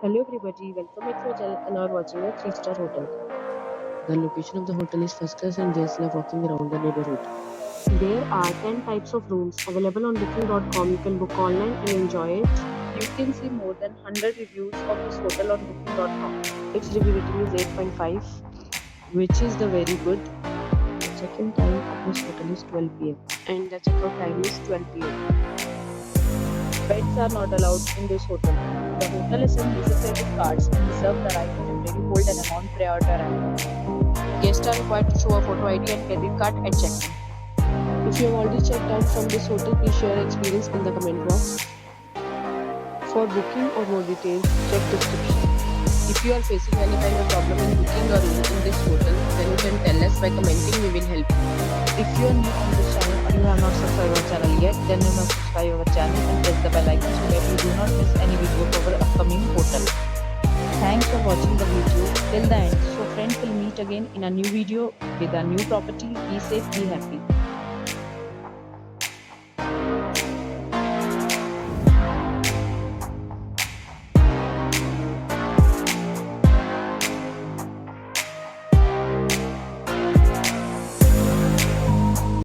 Hello everybody, welcome back to my channel and are watching a 3-star hotel. The location of the hotel is first class and guests love walking around the neighborhood. There are 10 types of rooms available on booking.com. You can book online and enjoy it. You can see more than 100 reviews of this hotel on booking.com. Its review rating is 8.5, which is the very good. The check-in time of this hotel is 12 p.m. and the check-out time is 12 p.m. Pets are not allowed in this hotel. The hotel accepts major credit cards and reserves the right to temporarily hold an amount prior to arrival. Guests are required to show a photo ID and credit card at check-in. If you have already checked out from this hotel, please share your experience in the comment box. For booking or more details, check description. If you are facing any kind of problem in booking a room in this hotel, then you can tell us by commenting. We will help you. If you are new on this channel or you have not subscribed our channel yet, then you must subscribe our channel and press the bell icon so that you do not miss any video of our upcoming hotel. Thanks for watching the video till the end. So friends, will meet again in a new video with a new property. Be safe, be happy.